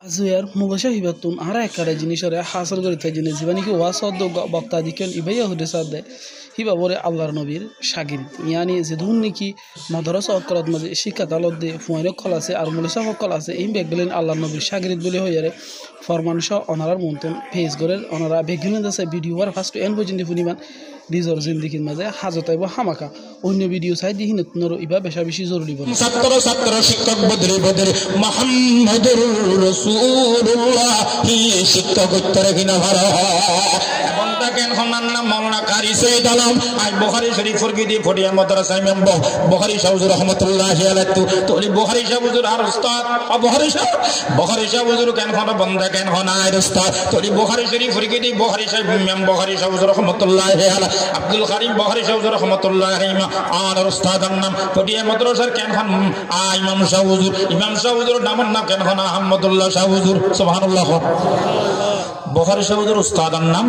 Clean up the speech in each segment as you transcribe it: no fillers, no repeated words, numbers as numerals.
Azuer mugasha hibatun ara ekada jinisore hasal gori tajine zibani ki wasad baqta diken ibaya hudesade hiba bore Allahর নবীর শাগিরদ yani zedunni ki madrasa okrat maze shika talodde fuare kolase ar mulisa kolase im beglen Allahর নবীর শাগিরদ bole hoyare formansha onarar montun page gorel onara beglen dasa video war first en bojinde funiman নিজর জিন্দেগির মাঝে হাজত আইব হামাকা অন্য video চাই দিহি নতুনর ইবা বেশা বেশি জরুরি বলে ছাত্র ছাত্র শিক্ষক বদরে বদরে মুহাম্মদুর রাসূলুল্লাহ হি শিক্ষক উত্তর কিনা ভালো বন্ধা কেন হনান না মাওলানা কারি সৈয়দ আলম আজ বুখারী শরীফের গিদি ফটিয়া মাদ্রাসা ইমাম বুখারী শাহ রাহমাতুল্লাহি আলাইহি তো বুখারী শাহ হুজুর আর উস্তাদ বুখারী শাহ হুজুর কেন হনা বন্ধা কেন হনা আর উস্তাদ তো বুখারী শরীফের গিদি বুখারী শাহ ইমাম বুখারী শাহ রাহমাতুল্লাহি আলাইহি আব্দুল কারীম বুখারী শাহ রাহমাতুল্লাহি আলাইহি আর উস্তাদের নাম ফটিয়া মাদ্রাসার কেন হন ইমাম শাহ হুজুর নাম না কেন হনা আহমদুল্লাহ শাহ হুজুর সুবহানাল্লাহ বুখারী শাহ হুজুর উস্তাদের নাম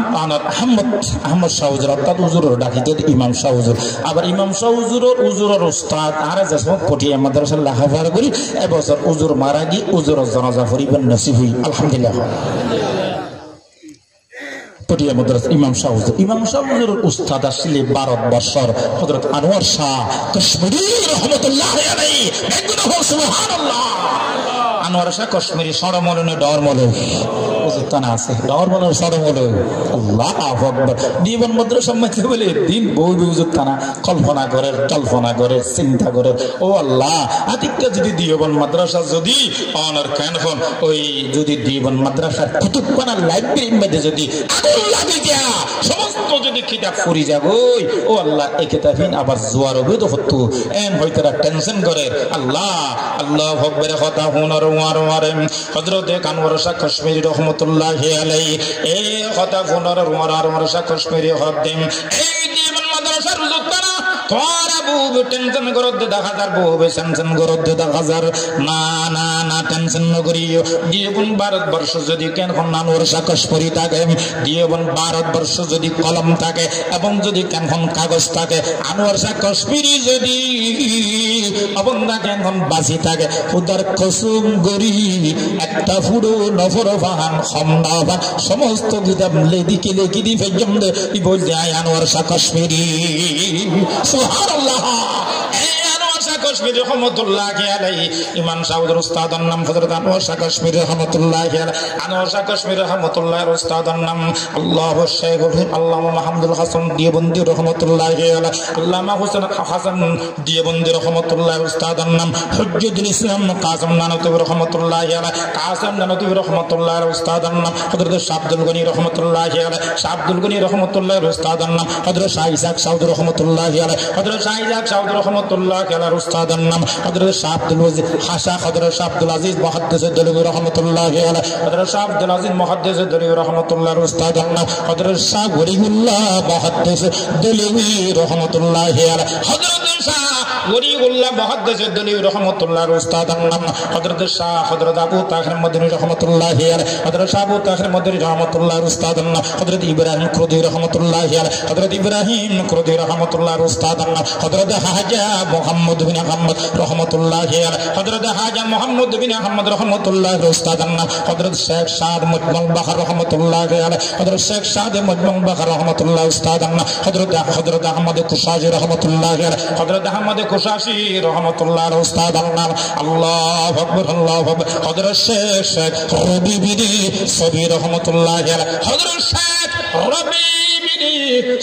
আহমদ শাহ হুজুর অর্থাৎ হুজুরের ডাকিতে ইমাম শাহ হুজুর আবার ইমাম শাহ হুজুরের উস্তাদ আর যখন ফটিয়া মাদ্রাসার লেখাপড়া করি এবছর হুজুর মারা গিয়ে হুজুরের জানাজা পড়িবেন নসিব হই আলহামদুলিল্লাহ পটিয়া মাদ্রাসা ইমাম শাহ হুজুর উস্তাদ আসলে ভারতবর্ষের হযরত আনোয়ার শাহ কাশ্মীরি রাহমাতুল্লাহি আলাইহি সুবহানাল্লাহ আনোয়ার শাহ কাশ্মীরি সরমলনে ডরমলে হুজুর তানা আছে ডরমলের সরমলে আল্লাহু আকবার জীবন মাদ্রাসা মধ্যে বলে দিন বহু হুজুর তানা কল্পনা করে চিন্তা করে ও আল্লাহ আতিকটা যদি জীবন মাদ্রাসা যদি অনার কেনখন ওই যদি জীবন মাদ্রাসার কুতুবখানা লাইব্রেরির মধ্যে যদি আগুন লাগে যা সমস্ত যদি কিতাব পড়ি যাবই ও আল্লাহ এই কিতাবিন আবার জোয়ার হবে তো হতো এন হইতারা টেনশন করে আল্লাহ আকবার কথা হুনার ওয়ারে হযরত আনোয়ার শাহ কাশ্মীরি রাহমাতুল্লাহি আলাইহি এই কথা হুনার ওয়ারে শাহ কাশ্মীরি হদ্দিম এই জীবন মাদ্রাসার হুজুর তারা তোরা বহু টেনশন করতে দেখা যার বহু টেনশন করতে দেখা যার না টেনশন ন করিও জীবন ভারতবর্ষ যদি কেন আনোয়ার শাহ কাশ্মীরি থাকে জীবন ভারতবর্ষ যদি কলম থাকে এবং যদি কেন কাগজ থাকে আনোয়ার শাহ কাশ্মীরি যদি অবন্ধা কেন বাসি থাকে উদার কসম গরি একটা ফুড়ো নফর ফাহান খমদাবান সমস্ত কিতাব লেদিকে লেখি দি ফেজম দে বল যায় আনোয়ার শাহ কাশ্মীরি সুবহানাল্লাহ কাশ্মীর রহমতুল্লাহি আলাইহি ইমাম শাহুর উস্তাদের নাম হযরত আনোয়ার শাহ কাশ্মীর রহমতুল্লাহি আলাইহি আনোয়ার শাহ কাশ্মীর রহমতুল্লাহির উস্তাদের নাম আল্লাহু শাইখ আল্লামা মাহমুদুল হাসান দিয়াবন্দি রহমতুল্লাহি আলাইহি আল্লামা হোসেন হাসান দিয়াবন্দি রহমতুল্লাহির উস্তাদের নাম হুজ্জতুল ইসলাম কাসিম নানতুবি রহমতুল্লাহি আলাইহি কাসিম নানতুবি রহমতুল্লাহির উস্তাদের নাম হযরত শাহ আব্দুল গনি রহমতুল্লাহি আলাইহি শাহ আব্দুল গনি রহমতুল্লাহির উস্তাদের নাম হযরত শাহ ইসাক সাউদ রহমতুল্লাহি আলাইহি হযরত শাহ ইসাক সাউদ রহমতুল্লাহি আলাইহি উস্তাদের নাম হযরত শাহ আব্দুল ওয়াজিদ হাসা হযরত শাহ আব্দুল আজিজ মুহাদ্দিস দলবি রাহমাতুল্লাহি আলাইহি হযরত শাহ আব্দুল আজিজ মুহাদ্দিস দলবি রাহমাতুল্লাহির উস্তাদের নাম হযরত শাহ ওলিউল্লাহ মুহাদ্দিস দলবি রাহমাতুল্লাহি আলাইহি হযরত শাহ ওলিউল্লাহ মুহাদ্দিস দলবি রাহমাতুল্লাহির উস্তাদের নাম হযরত আবু তাহির মদনী রাহমাতুল্লাহি আলাইহি হযরত শাহ আবু তাহির মদনী রাহমাতুল্লাহির উস্তাদের নাম হযরত ইব্রাহিম ক্রোধী রাহমাতুল্লাহি আলাইহি হযরত ইব্রাহিম ক্রোধী রাহমাতুল্লাহির উস্তাদের নাম হযরত হাজা মুহাম্মদ বিন আহমদ রহমতুল্লাহি আলাইহি হযরত হাজা মুহাম্মদ বিন আহমদ রহমতুল্লাহির উস্তাদের নাম হযরত শেখ সাদ মুজমল বাখর রহমতুল্লাহি আলাইহি হযরত শেখ সাদ মুজমল বাখর রহমতুল্লাহ উস্তাদের নাম হযরত আহমদ কুশাশি রহমতুল্লাহি আলাইহি হযরত আহমদ কুশাশি রহমতুল্লাহির উস্তাদের নাম আল্লাহু আকবার হযরত শেখ রবি বিনি সবি রহমতুল্লাহি আলাইহি হযরত শেখ রবি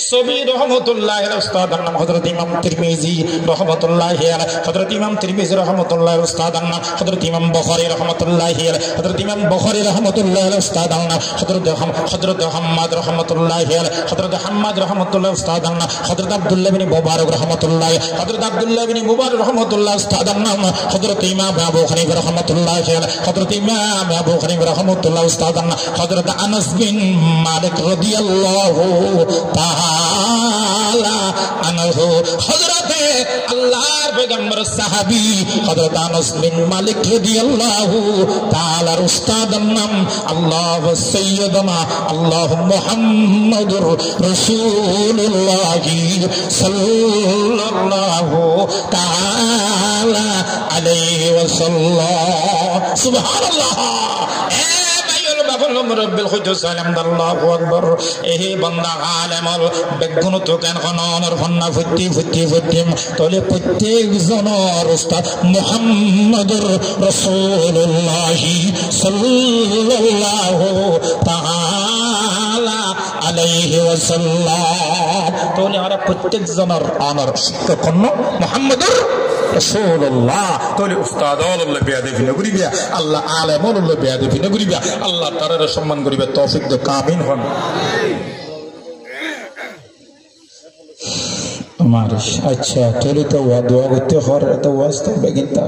সবি রহমতুল্লাহির উস্তাদের নাম হযরত ইমাম তিরমিজি রহমতুল্লাহি আলাইহি হযরত ইমাম তিরমিজি রহমতুল্লাহির উস্তাদের নাম হযরত ইমাম বুখারী রহমতুল্লাহি আলাইহি হযরত ইমাম বুখারী রহমতুল্লাহির উস্তাদের নাম হযরত হাম্মাদ রহমতুল্লাহি আলাইহি হযরত হাম্মাদ রহমতুল্লাহির উস্তাদের নাম হযরত আব্দুল্লাহ ইবনে মুবারক রহমতুল্লাহি হযরত আব্দুল্লাহ ইবনে মুবারক রহমতুল্লাহির উস্তাদের নাম হযরত ইমাম আবু হানিফা রহমতুল্লাহি আলাইহি হযরত ইমাম আবু হানিফা রহমতুল্লাহির উস্তাদের নাম হযরত আনাস বিন মালিক রাদিয়াল্লাহু তাআলা আনহু হযরত আল্লাহর পয়গম্বর সাহাবী হযরত আনাস বিন মালিক রাদিয়াল্লাহু তাআলার উস্তাদের নাম আল্লাহ সাইয়্যিদুনা আল্লাহু মুহাম্মাদুর রাসূলুল্লাহ সাল্লাল্লাহু তাআলা আলাইহি ওয়াসাল্লাম সুবহানাল্লাহ হলো মুরব্বিল খুঁজো সালাম আল্লাহু আকবার এহে বান্দা আলেমল বেগুন তো কেন খনর ফন্না ফুটি ফুটি ফুটিম তলে প্রত্যেক জনের উস্তাদ মুহাম্মদুর রাসূলুল্লাহ সাল্লাল্লাহু তাআলা আলাইহি ওয়াসাল্লাম তলে আমরা প্রত্যেক জনের আনার শিক্ষক মুহাম্মদুর রাসূলুল্লাহ তলে উস্তাদ আল্লাহ বেয়াদবি না করিবা আল্লাহ আলেম আল্লাহ বেয়াদবি না করিবা আল্লাহ তাআলার সম্মান করিবা তৌফিক দাও আমিন হন আমার আচ্ছা তলে তো দোয়া করতে হয় তো ওয়াজ তো বেগিন তা